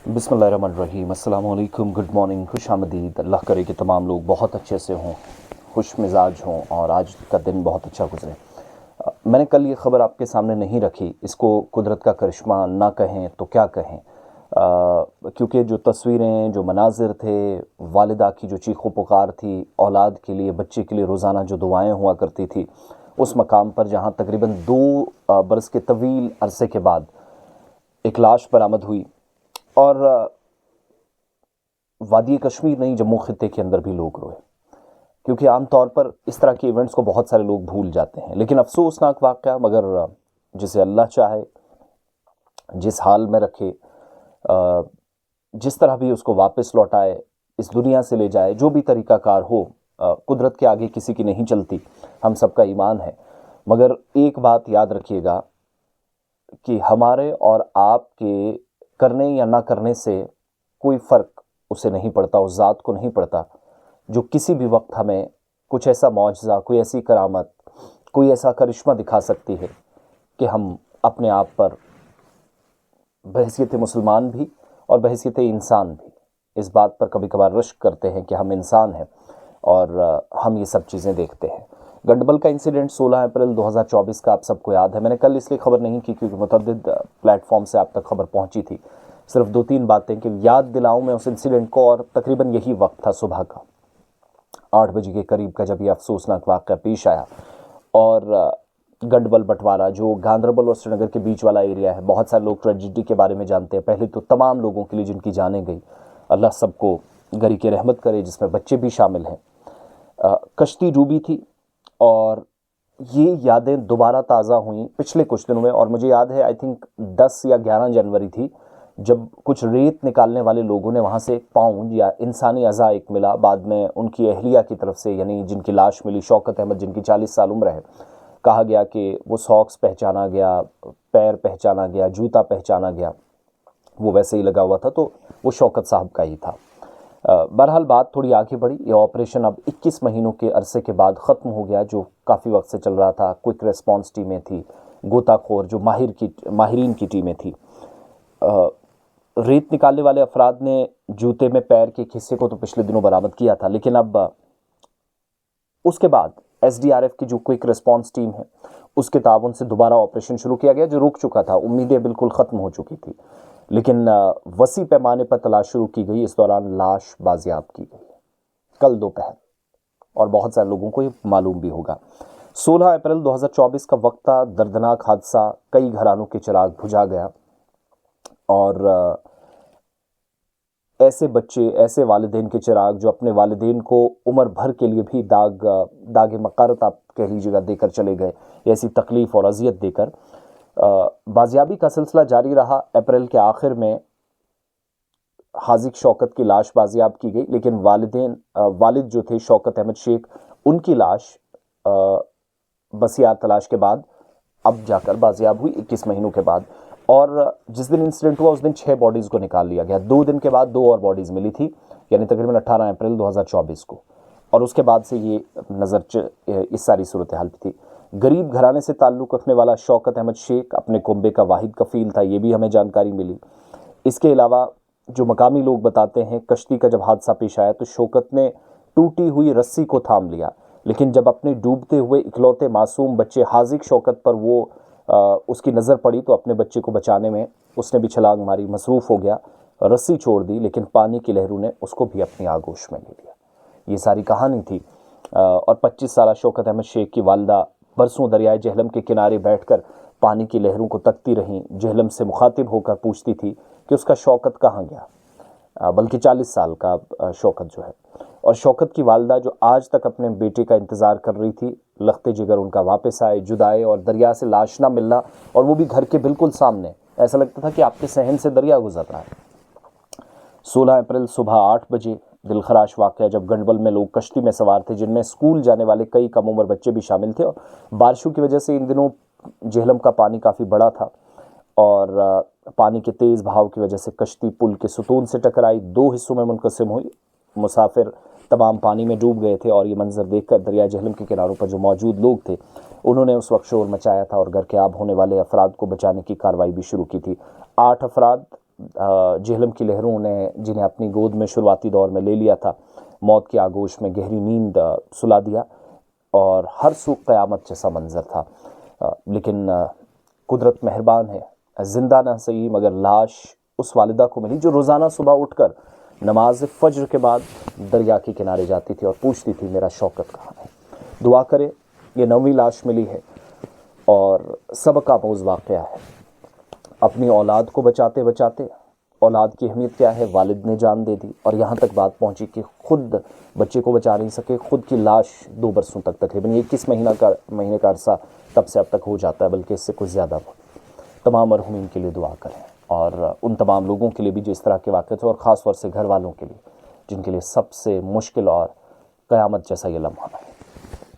बिस्मिल्लाहिर्रहमानिर्रहीम। अस्सलाम वालेकुम, गुड मॉर्निंग, खुश आमदीद। अल्लाह करे कि तमाम लोग बहुत अच्छे से हों, खुश मिजाज हों और आज का दिन बहुत अच्छा गुजरे। मैंने कल ये ख़बर आपके सामने नहीं रखी, इसको कुदरत का करिश्मा ना कहें तो क्या कहें, क्योंकि जो तस्वीरें, जो मनाजिर थे, वालिदा की जो चीखों पुकार थी, औलाद के लिए, बच्चे के लिए रोज़ाना जो दुआएं हुआ करती थी, उस मकाम पर जहाँ तकरीबन 2 बरस के तवील अरसे के बाद एक लाश बरामद हुई। और वादी कश्मीर नहीं, जम्मू खित्ते के अंदर भी लोग रोए, क्योंकि आम तौर पर इस तरह के इवेंट्स को बहुत सारे लोग भूल जाते हैं। लेकिन अफसोसनाक वाक़या, मगर जिसे अल्लाह चाहे जिस हाल में रखे, जिस तरह भी उसको वापस लौटाए, इस दुनिया से ले जाए, जो भी तरीक़ाकार हो, कुदरत के आगे किसी की नहीं चलती, हम सबका ईमान है। मगर एक बात याद रखिएगा कि हमारे और आपके करने या ना करने से कोई फ़र्क उसे नहीं पड़ता, उस ज़ात को नहीं पड़ता जो किसी भी वक्त हमें कुछ ऐसा मौजज़ा, कोई ऐसी करामत, कोई ऐसा करिश्मा दिखा सकती है कि हम अपने आप पर बहैसियत मुसलमान भी और बहैसियत इंसान भी इस बात पर कभी कभार रश्क करते हैं कि हम इंसान हैं और हम ये सब चीज़ें देखते हैं। गंडबल का इंसिडेंट 16 अप्रैल 2024 का आप सबको याद है। मैंने कल इसलिए ख़बर नहीं की क्योंकि मुतअद्दिद प्लेटफॉर्म से आप तक खबर पहुंची थी। सिर्फ 2-3 बातें कि याद दिलाऊं मैं उस इंसिडेंट को, और तकरीबन यही वक्त था, सुबह का 8 बजे के करीब का, जब ये अफसोसनाक वाक़या पेश आया। और गंडबल बंटवारा जो गांदरबल और श्रीनगर के बीच वाला एरिया है, बहुत सारे लोग ट्रेजिडी के बारे में जानते हैं। पहले तो तमाम लोगों के लिए जिनकी जानें गई, अल्लाह सबको गरी की रहमत करे, जिसमें बच्चे भी शामिल हैं। कश्ती डूबी थी और ये यादें दोबारा ताज़ा हुई पिछले कुछ दिनों में। और मुझे याद है, आई थिंक 10 या 11 जनवरी थी, जब कुछ रेत निकालने वाले लोगों ने वहाँ से एक पाउंड या इंसानी अज़ा एक मिला। बाद में उनकी अहलिया की तरफ से, यानी जिनकी लाश मिली, शौकत अहमद, जिनकी 40 साल उम्र है, कहा गया कि वो सॉक्स पहचाना गया, पैर पहचाना गया, जूता पहचाना गया, वो वैसे ही लगा हुआ था, तो वो शौकत साहब का ही था। बहरहाल बात थोड़ी आगे बढ़ी। ये ऑपरेशन अब 21 महीनों के अरसे के बाद ख़त्म हो गया, जो काफ़ी वक्त से चल रहा था। क्विक रिस्पांस टीमें थी, गोताखोर जो माहिरीन की टीमें थी। रेत निकालने वाले अफराद ने जूते में पैर के हिस्से को तो पिछले दिनों बरामद किया था, लेकिन अब उसके बाद SDRF की जो क्विक रिस्पांस टीम है, उसके ताउन से दोबारा ऑपरेशन शुरू किया गया, जो रुक चुका था। उम्मीदें बिल्कुल ख़त्म हो चुकी थी, लेकिन वसी पैमाने पर तलाश शुरू की गई। इस दौरान लाश बाजियाब की गई कल दोपहर, और बहुत सारे लोगों को ये मालूम भी होगा। 16 अप्रैल 2024 का वक्त था, दर्दनाक हादसा, कई घरानों के चिराग बुझा गया और ऐसे बच्चे, ऐसे वालिदैन के चिराग जो अपने वालिदैन को उम्र भर के लिए भी दाग मकारत आप कह लीजिएगा देकर चले गए, ऐसी तकलीफ़ और अजियत देकर। बाजियाबी का सिलसिला जारी रहा। अप्रैल के आखिर में हाजिक शौकत की लाश बाजियाब की गई, लेकिन वालिद जो थे शौकत अहमद शेख, उनकी लाश बसियार तलाश के बाद अब जाकर बाजियाब हुई 21 महीनों के बाद। और जिस दिन इंसिडेंट हुआ उस दिन 6 बॉडीज़ को निकाल लिया गया। 2 दिन के बाद 2 और बॉडीज़ मिली थी, यानी तकरीबन 18 अप्रैल 2024 को। और उसके बाद से ये इस सारी सूरत हाल थी। गरीब घराने से ताल्लुक़ रखने वाला शौकत अहमद शेख अपने कुंबे का वाहिद कफ़ील था, ये भी हमें जानकारी मिली। इसके अलावा जो मकामी लोग बताते हैं, कश्ती का जब हादसा पेश आया तो शौकत ने टूटी हुई रस्सी को थाम लिया, लेकिन जब अपने डूबते हुए इकलौते मासूम बच्चे हाजिक शौकत पर उसकी नज़र पड़ी तो अपने बच्चे को बचाने में उसने भी छलांग मारी, मसरूफ़ हो गया, रस्सी छोड़ दी, लेकिन पानी की लहरों ने उसको भी अपनी आगोश में ले लिया। ये सारी कहानी थी। और 25 साल शौकत अहमद शेख की वालदा बरसों दरियाए जहलम के किनारे बैठकर पानी की लहरों को तकती रहीं, जहलम से मुखातिब होकर पूछती थी कि उसका शौकत कहाँ गया। बल्कि 40 साल का शौकत जो है, और शौकत की वालदा जो आज तक अपने बेटे का इंतज़ार कर रही थी, लख्ते जिगर उनका वापस आए, जुदाई और दरिया से लाश ना मिलना, और वो भी घर के बिल्कुल सामने। ऐसा लगता था कि आपके सहन से दरिया गुजर रहा है। 16 अप्रैल सुबह 8 बजे दिलखराश वाक़या, जब गंडबल में लोग कश्ती में सवार थे, जिनमें स्कूल जाने वाले कई कम उम्र बच्चे भी शामिल थे। और बारिशों की वजह से इन दिनों झेलम का पानी काफ़ी बड़ा था और पानी के तेज़ बहाव की वजह से कश्ती पुल के सुतून से टकराई, 2 हिस्सों में मुनक़सिम हुई। मुसाफिर तमाम पानी में डूब गए थे और ये मंजर देखकर दरिया जहलम के किनारों पर जो मौजूद लोग थे, उन्होंने उस वक्त शोर मचाया था और घर के आब होने वाले अफराद को बचाने की कार्रवाई भी शुरू की थी। 8 अफराद جہلم کی لہروں نے جنہیں اپنی گود میں شروعاتی دور میں لے لیا تھا، موت کی آگوش میں گہری نیند سلا دیا اور ہر سو قیامت جیسا منظر تھا۔ لیکن قدرت مہربان ہے، زندہ نہ صحیح مگر لاش اس والدہ کو ملی جو روزانہ صبح اٹھ کر نماز فجر کے بعد دریا کے کنارے جاتی تھی اور پوچھتی تھی میرا شوکت کہاں ہے۔ دعا کرے، یہ 9ویں لاش ملی ہے اور سبق آموز واقعہ ہے۔ اپنی اولاد کو بچاتے بچاتے اولاد کی اہمیت کیا ہے والد نے جان دے دی، اور یہاں تک بات پہنچی کہ خود بچے کو بچا نہیں سکے، خود کی لاش 2 برسوں تک تقریباً 21 مہینے کا عرصہ تب سے اب تک ہو جاتا ہے، بلکہ اس سے کچھ زیادہ ہو۔ تمام مرحومین کے لیے دعا کریں، اور ان تمام لوگوں کے لیے بھی جو اس طرح کے واقعے تھے، اور خاص طور سے گھر والوں کے لیے جن کے لیے سب سے مشکل اور قیامت جیسا یہ لمحہ ہے۔